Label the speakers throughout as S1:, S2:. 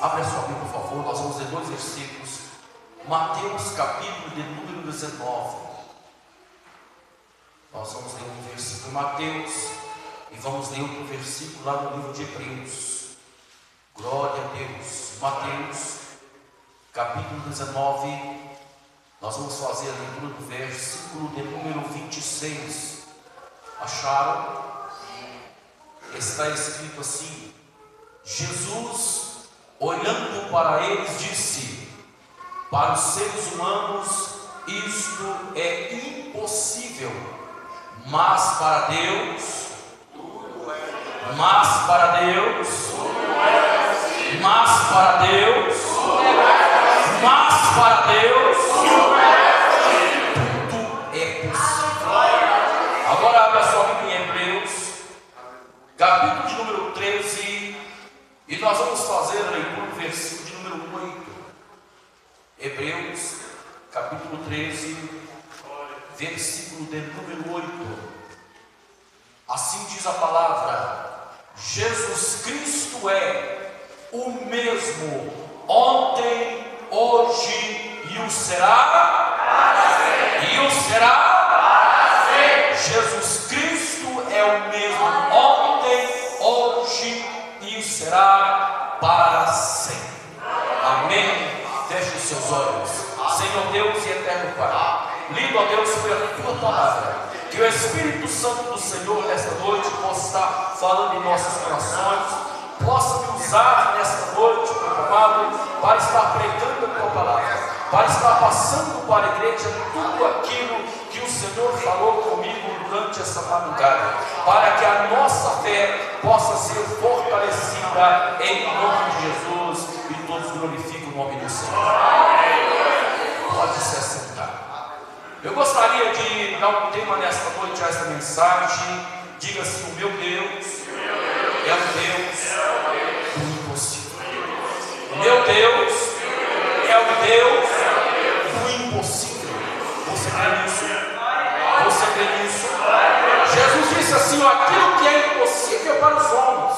S1: Abre a sua Bíblia, por favor. Nós vamos ler dois versículos. Mateus, capítulo de número 19. Nós vamos ler um versículo em Mateus e vamos ler outro versículo lá no livro de Hebreus. Glória a Deus. Mateus, capítulo 19. Nós vamos fazer a leitura do versículo de número 26. Acharam? Está escrito assim: Jesus, olhando para eles, disse: para os seres humanos isto é impossível, mas para Deus, mas para Deus, mas para Deus, mas para Deus, tudo é possível. Agora abra a sua Bíblia em Hebreus, capítulo de número 13, e nós vamos fazer a leitura do versículo de número 8. Hebreus, capítulo 13, versículo de número 8. Assim diz a palavra: Jesus Cristo é o mesmo ontem, hoje e o será, e o será. Jesus Cristo é o mesmo ontem, hoje e o será para sempre. Amém. Feche os seus olhos. Senhor Deus e eterno Pai, lindo a Deus foi a tua palavra. Que o Espírito Santo do Senhor nesta noite possa estar falando em nossos corações, possa me usar nesta noite, meu amado, para estar pregando a tua palavra, para estar passando para a igreja tudo aquilo que o Senhor falou comigo durante essa madrugada, para que a nossa fé possa ser fortalecida em nome de Jesus, e todos glorificam o nome do Senhor. Pode se assentar. Eu gostaria de dar um tema nesta noite a esta mensagem. Diga assim: o meu Deus é o Deus do impossível. O meu Deus é o Deus do impossível. Você crê nisso? Você crê nisso? Jesus disse assim: aquilo que é impossível para os homens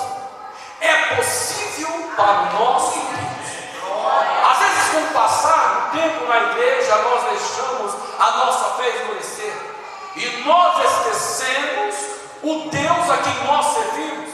S1: é possível para o nosso Deus. Às vezes, com o passar do tempo na igreja, nós deixamos a nossa fé esmorecer e nós esquecemos o Deus a quem nós servimos.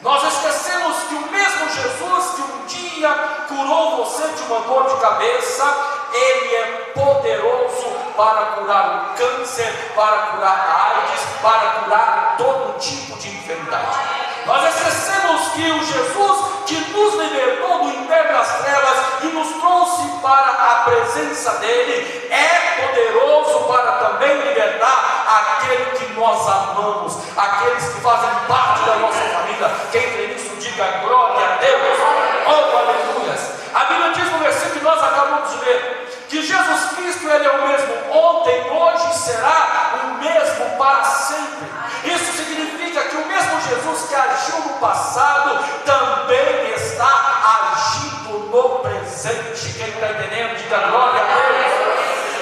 S1: Nós esquecemos que o mesmo Jesus que um dia curou você de uma dor de cabeça, Ele é poderoso para curar o câncer, para curar a AIDS, para curar todo tipo de enfermidade. Nós esquecemos que o Jesus que nos libertou do império das trevas e nos trouxe para a presença dEle, é poderoso para também libertar aquele que nós amamos, aqueles que fazem parte da nossa família. Quem crê nisso, diga glória a Deus. Oh, aleluias. A Bíblia diz no versículo que nós acabamos de ler, que Jesus Cristo, Ele é o mesmo ontem, hoje e será o mesmo para sempre. Isso significa que o mesmo Jesus que agiu no passado também está agindo no presente. Quem está entendendo, diga glória a Deus.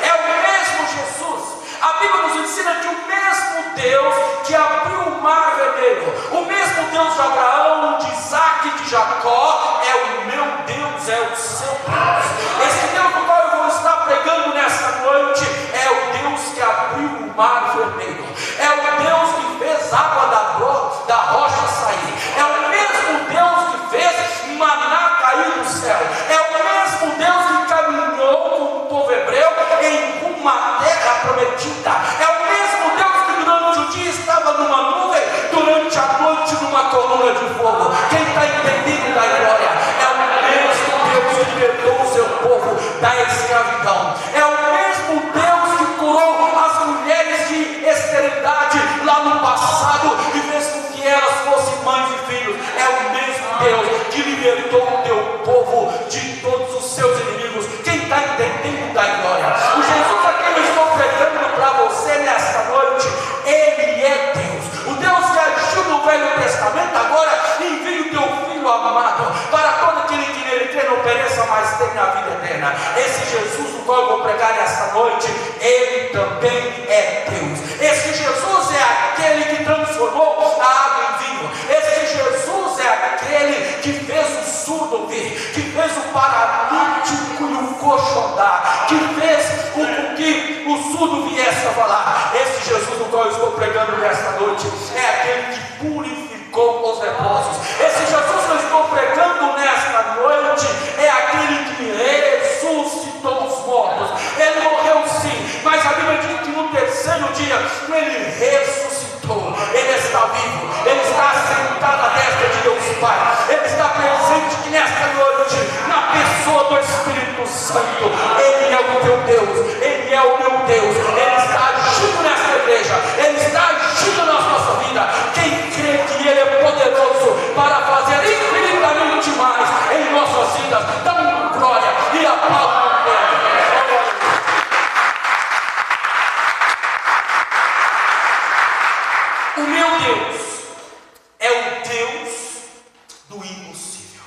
S1: É o mesmo Jesus. A Bíblia nos ensina que o mesmo Deus que abriu o mar vermelho, o mesmo Deus de Abraão, de Isaac e de Jacó, é o meu Deus, é o seu Deus. Esse Deus do qual eu vou estar pregando nesta noite é o Deus que abriu o mar vermelho, é o Deus que fez água da rocha sair, é o mesmo Deus que fez maná cair do céu, é o mesmo Deus que caminhou com o povo hebreu em uma terra prometida, é o mesmo Deus que durante o dia estava numa nuvem, durante a noite numa coluna de fogo. Quem está entendendo da glória? É o mesmo Deus que libertou o seu povo da escravidão, é o mesmo Deus que curou as mulheres de esterilidade lá no passado e fez com que elas fossem mães e filhos. É o mesmo Deus que libertou o teu povo de todos os seus inimigos. Quem está entendendo da glória? O Jesus a quem eu estou pregando para você nesta noite, Ele é Deus. O Deus que agiu no Velho Testamento, agora envia o teu Filho amado para todo aquele que nele crê não pereça, mas tenha a vida eterna. Esse Jesus do qual eu vou pregar nesta noite, Ele também é Deus. Esse Jesus é aquele que transformou a água em vinho. Esse Jesus é aquele que fez o surdo ouvir, que fez o paralítico e o coxo andar, que fez com que o surdo viesse a falar. Esse Jesus no qual eu estou pregando nesta noite é aquele que purificou os leprosos. Esse Jesus que eu estou pregando nesta noite é aquele que ressuscitou os mortos. Ele morreu sim, mas a Bíblia diz que no terceiro dia ele ressuscitou. Ele está vivo, ele está sentado à destra de Deus Pai, ele está presente aqui nesta noite na pessoa do Espírito Santo. Ele é o teu Deus, ele é o meu Deus, ele está agindo nesta igreja, ele está agindo na nossa vida. Quem crê que ele é poderoso para fazer infinitamente mais em nossas vidas, dá uma glória e aplauda. O meu Deus é o Deus do impossível.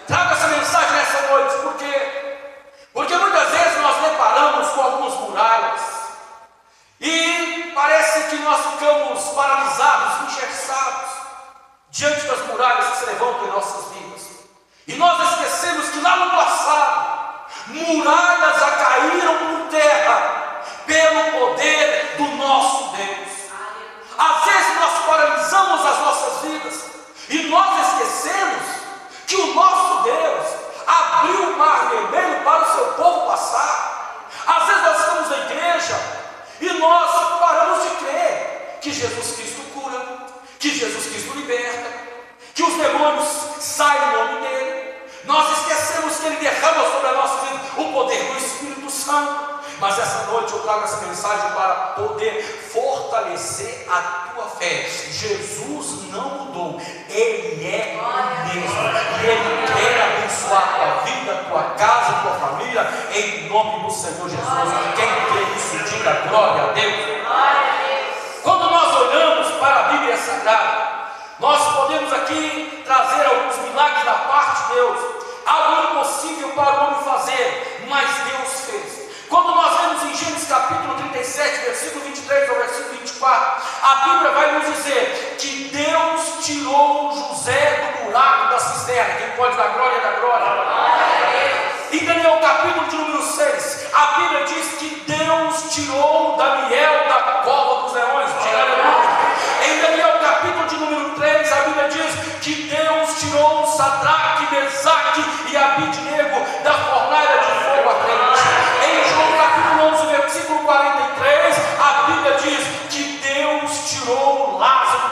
S1: Trago essa mensagem nessa noite porque muitas vezes nós deparamos com algumas muralhas e parece que nós ficamos paralisados, engessados diante das muralhas que se levantam em nossas vidas, e nós esquecemos que lá no passado muralhas já caíram por terra pelo poder do nosso Deus. Às vezes nós paralisamos as nossas vidas e nós esquecemos que o nosso Deus abriu o mar vermelho para o seu povo passar. Às vezes nós estamos na igreja e nós paramos de crer que Jesus Cristo cura, que Jesus Cristo liberta, que os demônios saem em nome dele. Nós esquecemos que ele derrama sobre a nossa vida o poder do Espírito Santo. Mas essa noite eu trago essa mensagem para poder fortalecer a tua fé. Jesus não mudou, ele é o mesmo, e ele quer abençoar a tua vida, a tua casa, a tua família, em nome do Senhor Jesus. Quem crê nisso, diga glória a Deus. Quando nós olhamos para a Bíblia Sagrada, nós podemos aqui trazer alguns milagres da parte de Deus, algo impossível para o homem fazer, mas Deus fez. Quando nós vemos em Gênesis capítulo 37, versículo 23 ao versículo 24, a Bíblia vai nos dizer que Deus tirou José do buraco da cisterna. Quem pode dar glória, dá glória. Em Daniel capítulo de número 6, a Bíblia diz que Deus tirou Daniel da cova dos leões. Em Daniel capítulo de número 3, a Bíblia diz que Deus tirou Sadraque, Mesaque e Abidnego da fornalha de fogo ardente. Em João capítulo 11, versículo 43, a Bíblia diz que Deus tirou Lázaro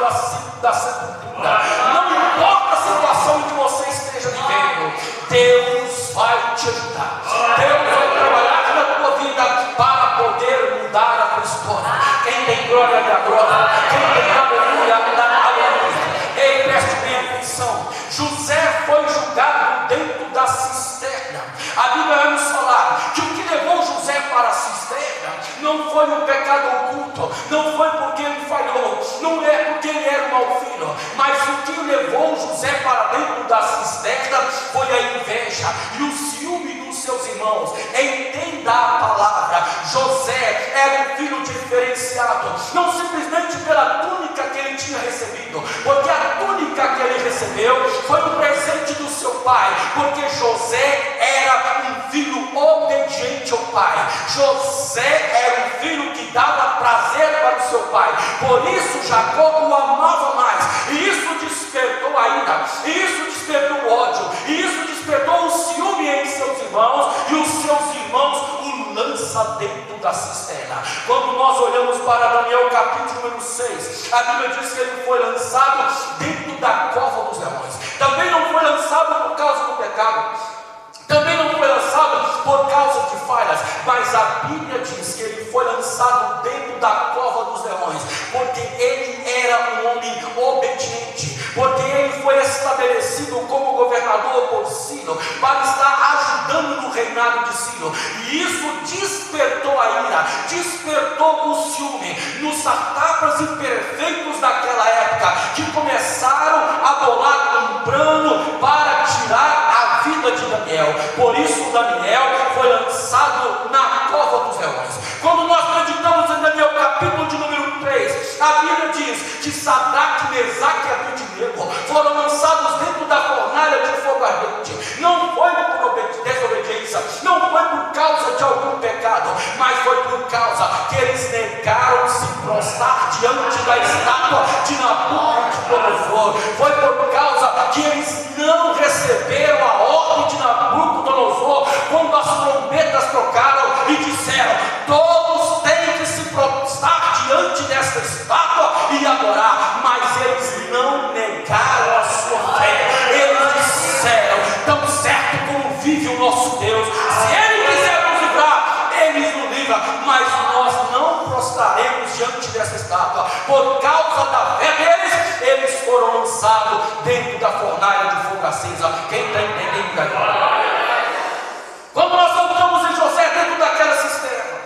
S1: da sepultura. Não importa a situação em que você esteja vivendo, Deus vai te ajudar. Deus vai trabalhar na tua vida para poder mudar a tua história. Quem tem glória, dá glória. Quem tem aleluia, dá aleluia. Ei, preste bem atenção. José foi julgado dentro da cisterna. A Bíblia vai nos falar que o que levou José para a cisterna não foi um pecado oculto, não foi porque ele falhou, não é porque ele era um mau filho, mas o que levou José para dentro da cisterna foi a inveja e o ciúme dos seus irmãos. Entenda a palavra: José era um filho diferenciado, não simplesmente pela túnica que ele tinha recebido, porque a túnica que ele recebeu foi um presente do seu pai, porque José era um filho obediente ao pai. José era um filho que dava prazer para o seu pai, por isso Jacó o amava mais, e isso despertou a ira, e isso despertou o ódio, e isso despertou o ciúme em seus irmãos, e os seus irmãos o lança dentro da cisterna. Quando nós olhamos para Daniel capítulo número 6, a Bíblia diz que ele foi lançado dentro da cova dos leões. Também não foi lançado por causa do pecado, também não foi lançado por causa de falhas, mas a Bíblia diz que ele foi lançado dentro da cova dos leões, porque ele era um homem obediente, porque ele foi estabelecido como governador por Ciro, para estar ajudando no reinado de Ciro, e isso despertou a ira, despertou o ciúme nos satrapas imperfeitos daquela época, que começaram a bolar um plano para tirar a vida de Daniel. Por isso Daniel foi lançado na cova dos leões. Quando nós meditamos em Daniel capítulo de número 3, a Bíblia diz que Sadraque, Mesaque e Abidnego foram lançados dentro da fornalha de fogo ardente. Não diante da estátua de Nabucodonosor. Foi por causa que eles não receberam a ordem de Nabucodonosor quando as trombetas tocaram e disseram: todos têm que se prostrar diante desta estátua e adorar. Mas eles não negaram a sua fé. Eles disseram: tão certo como vive o nosso Deus, se Ele quiser nos livrar, Ele nos livra, mas nós não prostraremos diante dessa estátua. Por causa da fé deles, eles foram lançados dentro da fornalha de fogo acesa. Quem está entendendo agora? Quando nós voltamos em José dentro daquela cisterna,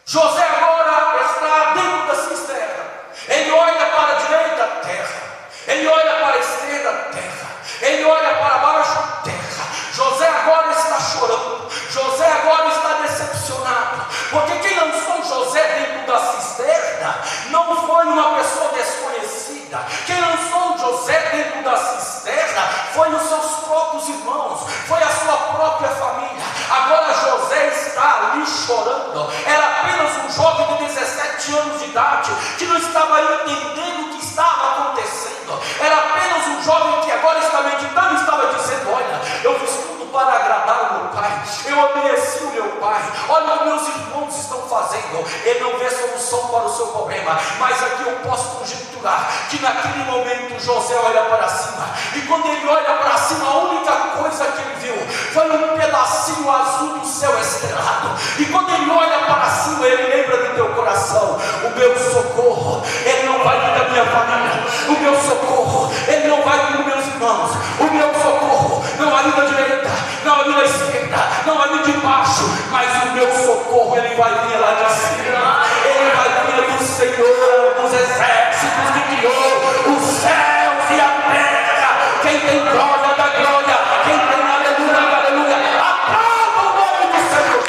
S1: José agora está dentro da cisterna. Ele olha para a direita, terra. Ele olha para a esquerda, terra. Ele olha para baixo, terra. José agora está chorando. José agora está decepcionado, porque quem lançou José dentro da cisterna não foi uma pessoa desconhecida. Quem lançou José dentro da cisterna foi os seus próprios irmãos, foi a sua própria família. Agora José está ali chorando. Era apenas um jovem de 17 anos de idade, que não estava entendendo o que estava acontecendo. Era apenas um jovem que agora está meditando e estava dizendo: olha, eu fiz tudo para agradar o meu pai, eu obedeci o meu pai, olha o que meus irmãos estão fazendo. Ele não vê solução para o seu problema, mas aqui eu posso conjecturar que naquele momento José olha para cima, e quando ele olha para cima, a única coisa que ele viu foi um pedacinho azul do céu estrelado. E quando ele olha para cima, ele lembra do teu coração: o meu socorro, ele não vai vir da minha família, o meu socorro, ele não vai vir dos meus irmãos, o meu socorro não vai vir da direita, não vai vir da esquerda, não vai vir de baixo, mas o meu socorro ele vai vir lá de cima. Ele vai vir do Senhor dos exércitos, que criou os céus e a terra. Quem tem glória da glória, quem tem aleluia da aleluia, aplauda o nome do Senhor.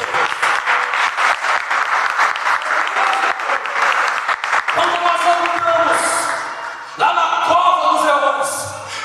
S1: Quando nós voltamos lá na cova dos leões,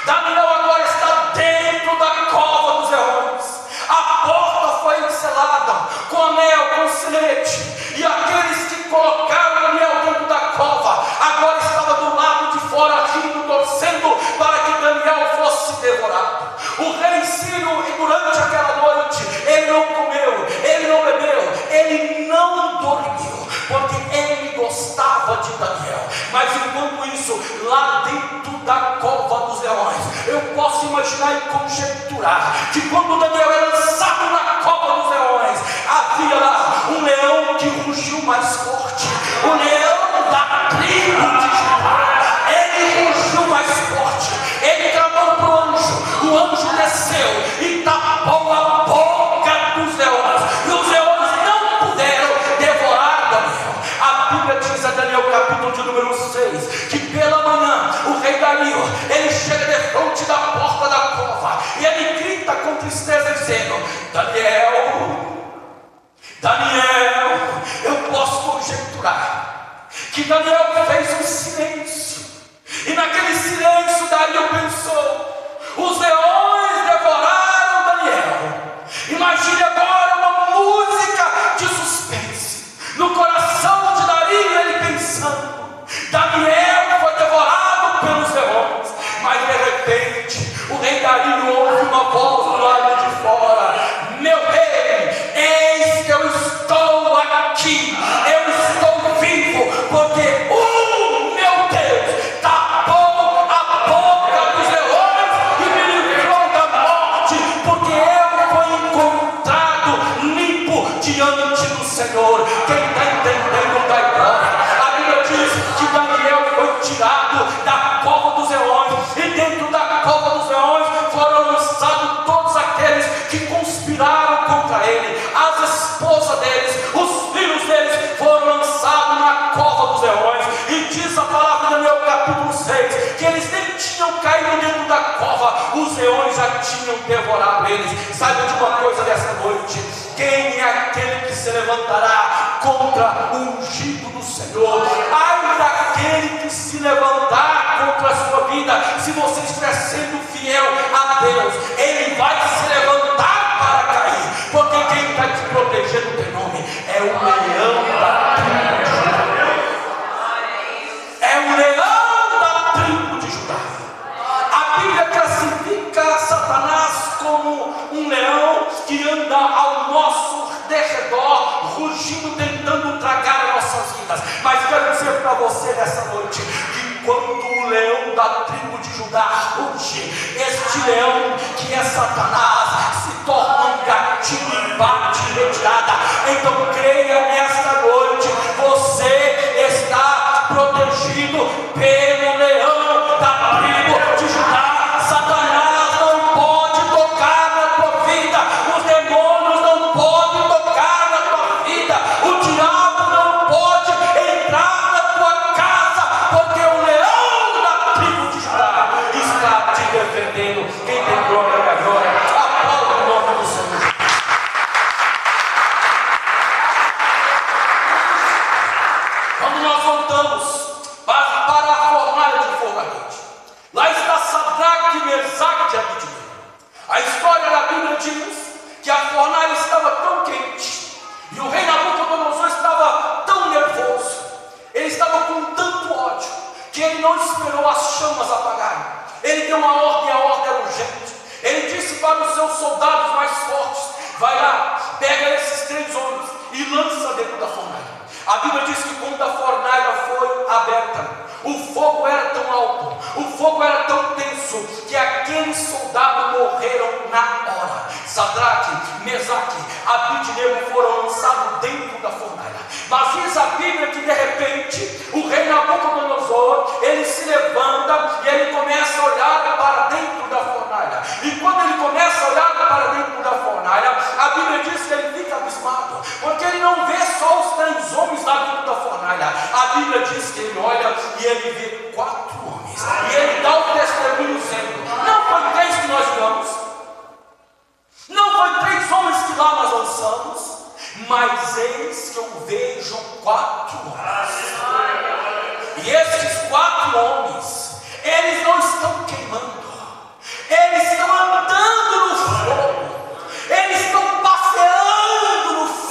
S1: Daniel agora está dentro da cova dos leões. A porta foi selada com anel, com sinete, e aqueles que colocaram Daniel dentro da cova agora estavam do lado de fora, rindo, torcendo para que Daniel fosse devorado. O rei Ciro, e durante aquela noite, ele não comeu, ele não bebeu, ele não dormiu, porque ele gostava de Daniel. Mas enquanto isso, lá dentro da cova dos leões, eu posso imaginar e conjecturar que quando Daniel é lançado na cova dos leões, havia lá um leão que rugiu mais forte, o leão da tribo de Judá. Ele rugiu mais forte, ele clamou para o anjo desceu e tapou a boca dos leões, e os leões não puderam devorar Daniel. A Bíblia diz a Daniel capítulo de número 6, que pela manhã o rei Dario, ele chega de frente da porta da cova, e ele grita com tristeza dizendo: Daniel, eu posso conjecturar que Daniel fez um silêncio, e naquele silêncio Dario pensou: os leões devoraram Daniel. Imagine agora uma música de suspense no coração de Dario, ele pensando: Daniel foi devorado pelos leões. Mas de repente o rei Dario ouve uma voz do lado de fora: meu rei, eis que eu estou aqui, eu estou vivo, porque o meu Deus tapou a boca dos leões e me livrou da morte, porque eu fui encontrado limpo diante do Senhor. Quem está entendendo da glória? A Bíblia diz que Daniel foi tirado da cova dos leões, e dentro da cova dos leões foram lançados todos aqueles que conspiraram contra ele. As esposas deles, os filhos deles foram lançados na cova dos leões. E diz a palavra de Daniel capítulo 6 que eles nem tinham caído dentro da cova, os leões já tinham devorado eles. Saiba de uma coisa dessa noite: quem é aquele que se levantará contra o ungido do Senhor? Ai daquele que se levantar contra a sua vida, se você estiver sendo fiel a Deus, ele vai se levantar para cair, porque quem está te protegendo tem nome, é o leão da tribo de Judá. anda ao nosso derredor, rugindo, tentando tragar nossas vidas. Mas quero dizer para você nessa noite, que quando o leão da tribo de Judá ruge, este leão que é Satanás se torna um gatilho, bate e retirada. Então creia nesta noite, você está protegido pelo leão da tribo de Judá. Satanás não pode tocar na tua vida, os demônios não podem tocar na tua vida, o diabo não pode entrar na tua casa, porque o leão da tribo de Judá está te defendendo. Quem tem glória da glória, aplauda o nome do Senhor. Quando nós voltamos para a fornalha de fogo ardente, lá está Sadraque, Mesaque e Abednego. A história da Bíblia diz que a fornalha estava tão quente e o rei Nabucodonosor estava tão nervoso, ele estava com tanto ódio, que ele não esperou as chamas apagarem. Ele deu uma ordem, a ordem era urgente. Ele disse para os seus soldados mais fortes: vai lá, pega esses 3 homens e lança dentro da fornalha. A Bíblia diz que quando a fornalha foi aberta, o fogo era tão alto, o fogo era tão tenso, que aqueles soldados morreram na hora. Sadraque, Mesaque, Abednego foram lançados dentro da fornalha. Mas diz a Bíblia que de repente o rei Nabucodonosor, ele se levanta e ele começa a olhar para dentro da fornalha. E quando ele começa a olhar para dentro da fornalha, a Bíblia diz que ele fica abismado, porque ele não vê só os 3 homens lá dentro da fornalha. A Bíblia diz que ele olha e ele vê 4 homens, e ele dá o testemunho dizendo: não foi 3 que nós vimos, não foi 3 homens que lá nós lançamos, mas eis que eu vejo 4 homens. E esses 4 homens, eles não estão queimando, eles estão andando no fogo, eles estão passeando no fogo.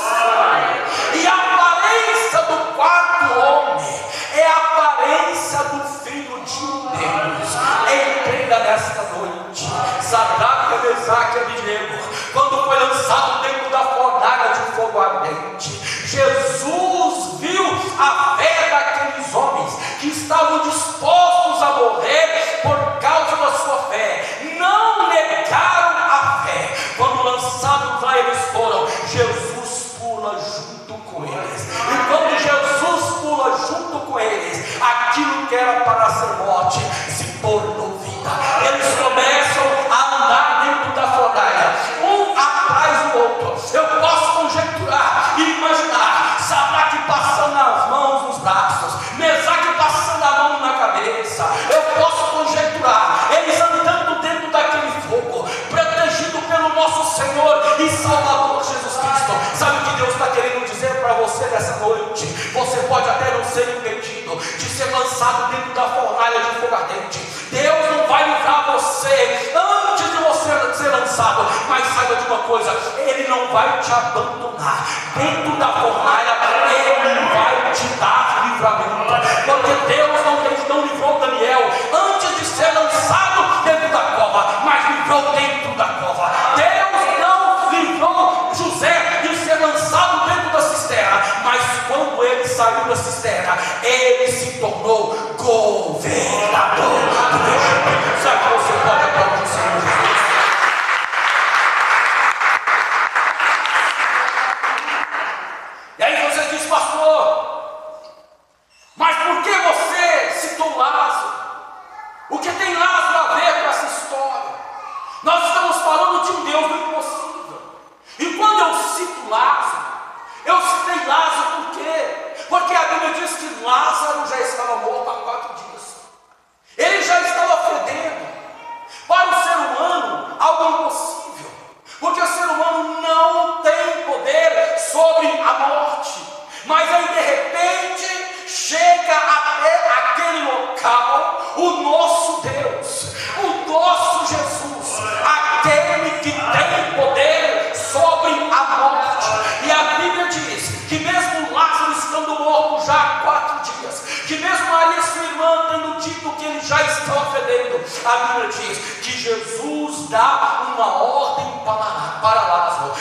S1: E a aparência do 4º homem é a aparência do Filho de Deus. Entenda nesta noite, Sadraque, Mesaque e Abednego, quando foi lançado dentro da fornalha de fogo ardente, Jesus viu a fé daqueles homens que estavam dispostos a morrer por causa da sua fé. Não negaram a fé. Quando lançados lá eles foram, Jesus pula junto com eles. E quando Jesus pula junto com eles, aquilo que era para ser morte se tornou vida. Eles começam a andar dentro da fornalha, um atrás do outro. Eu posso conjecturar e imaginar Sadraque passando as mãos nos braços, Mesaque passando a mão na cabeça. Eu posso conjecturar eles andando dentro daquele fogo, protegido pelo nosso Senhor e Salvador Jesus Cristo. Sabe o que Deus está querendo dizer para você nessa noite? Você pode até não ser impedido de ser lançado dentro da fornalha de fogo ardente. Deus não vai livrar você antes de você ser lançado, mas saiba de uma coisa: Ele não vai te abandonar. Dentro da fornalha Ele vai te dar livramento, porque Deus não livrou Daniel antes de ser lançado dentro da cova, mas livrou dentro da cova. Deus não livrou José de ser lançado dentro da cisterna, mas quando ele saiu da cisterna, ele se tornou governador do Egito. Sabe que você pode aplaudir o Senhor Jesus? E aí você diz: pastor, mas por que você citou Lázaro? O que tem Lázaro a ver com essa história? Nós estamos falando de um Deus do impossível. E quando eu cito Lázaro, eu citei Lázaro por quê? Porque a Bíblia diz que Lázaro já estava morto há 4 dias. Ele já estava fedendo. Para o ser humano, algo impossível, porque o ser humano não tem poder sobre a morte. Mas aí de repente chega até aquele local o nosso Deus, o nosso Jesus, aquele que tem poder sobre a morte. E a Bíblia diz que mesmo Lázaro estando morto já há 4 dias, que mesmo Maria sua irmã tendo dito que ele já estava fedendo, a Bíblia diz que Jesus dá uma ordem para Lázaro.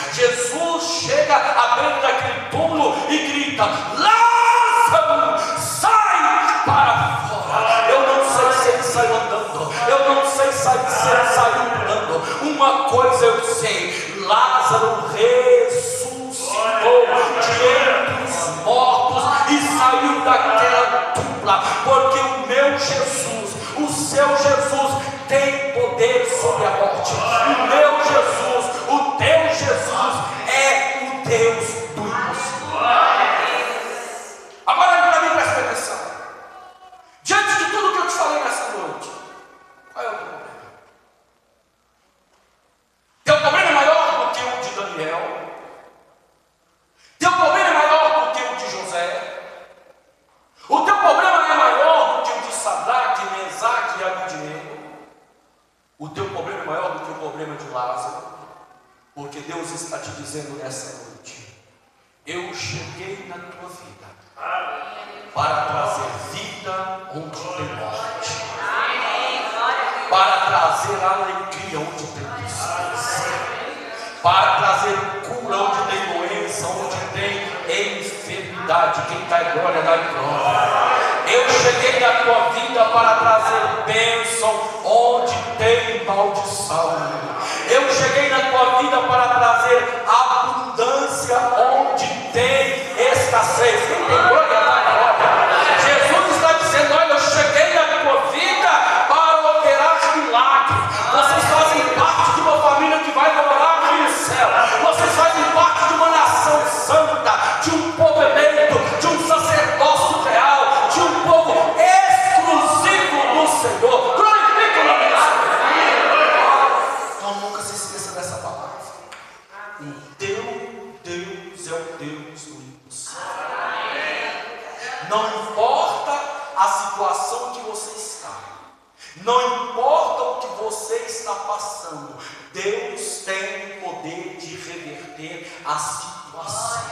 S1: sei, Lázaro ressuscitou de entre os mortos e saiu daquela tumba, porque o meu Jesus, o seu Jesus, tem poder sobre a morte. O meu Jesus, o teu Jesus é o Deus do impossível. Agora olha para mim, presta atenção. Diante de tudo que eu te falei nessa noite, qual é o teu problema? Teu problema é maior do que o de Daniel? Teu problema é maior do que o de José? O teu problema é maior do que o de Sadraque, Mesaque e Abednego? O teu problema é maior do que o problema de Lázaro? Porque Deus está te dizendo nessa noite: eu cheguei na tua vida para trazer vida onde tem morte, para trazer alegria onde tem tristeza, para trazer cura onde tem doença, onde tem enfermidade. Quem dá glória, dá glória. Eu cheguei na tua vida para trazer bênção onde tem maldição. Eu cheguei na tua vida para trazer abundância onde tem escassez. Quem tem glória, dá glória. Jesus está dizendo: olha, eu cheguei na tua vida para operar milagre. Vocês fazem parte de uma família que vai morar no céu. Vocês fazem parte de uma nação santa, de um povo eleito, de um sacerdócio real, de um povo exclusivo do Senhor. Glorifica o nome do Senhor. Então nunca se esqueça dessa palavra. O teu Deus é o Deus do impossível. Não importa a situação que você está, não importa o que você está passando, Deus tem o poder de reverter a situação.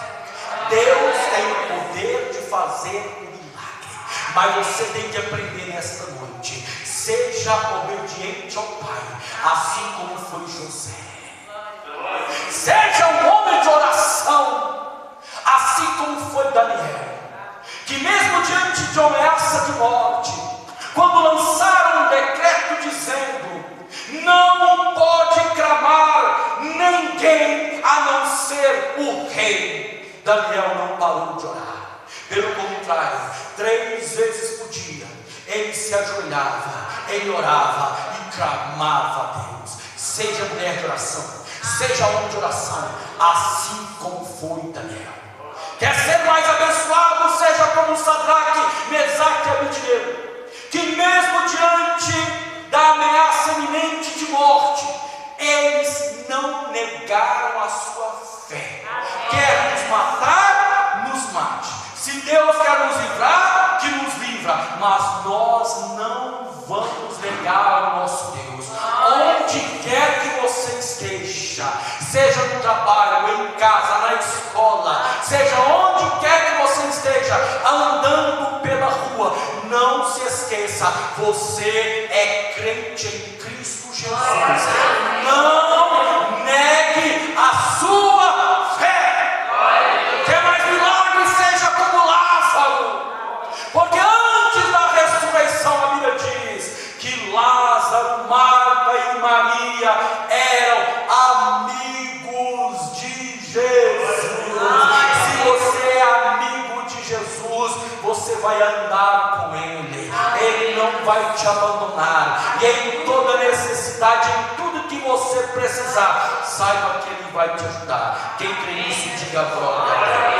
S1: Deus tem o poder de fazer um milagre. Mas você tem que aprender nesta noite: seja obediente ao Pai, assim como foi José. Seja um homem de oração, assim como foi Daniel, que mesmo diante de uma ameaça de morte, quando lançaram um decreto dizendo: não pode clamar ninguém a não ser o rei, Daniel não parou de orar. Pelo contrário, 3 vezes por dia ele se ajoelhava, ele orava e clamava a Deus. Seja mulher de oração, seja homem de oração, assim como foi Daniel. Quer ser mais abençoado? Seja como Sadraque, Mesaque e Abednego, que mesmo diante da ameaça iminente de morte, eles não negaram a sua fé. Quer nos matar, nos mate. Se Deus quer nos livrar, que nos livra. Mas nós não vamos negar o nosso Deus. Onde quer que você esteja, seja no trabalho, em casa, na escola, seja onde quer que você esteja, andando pela rua, não se esqueça: você é crente em Cristo Jesus. Não negue a sua fé. Quer mais milagre? Seja como Lázaro. Porque antes da ressurreição, a Bíblia diz que Lázaro, Marta e Maria eram amigos de Jesus. Se você é amigo de Jesus, você vai andar com Ele. Ele não vai te abandonar. E em toda necessidade, em tudo que você precisar, saiba que Ele vai te ajudar. Quem crê nisso, diga glória a Deus.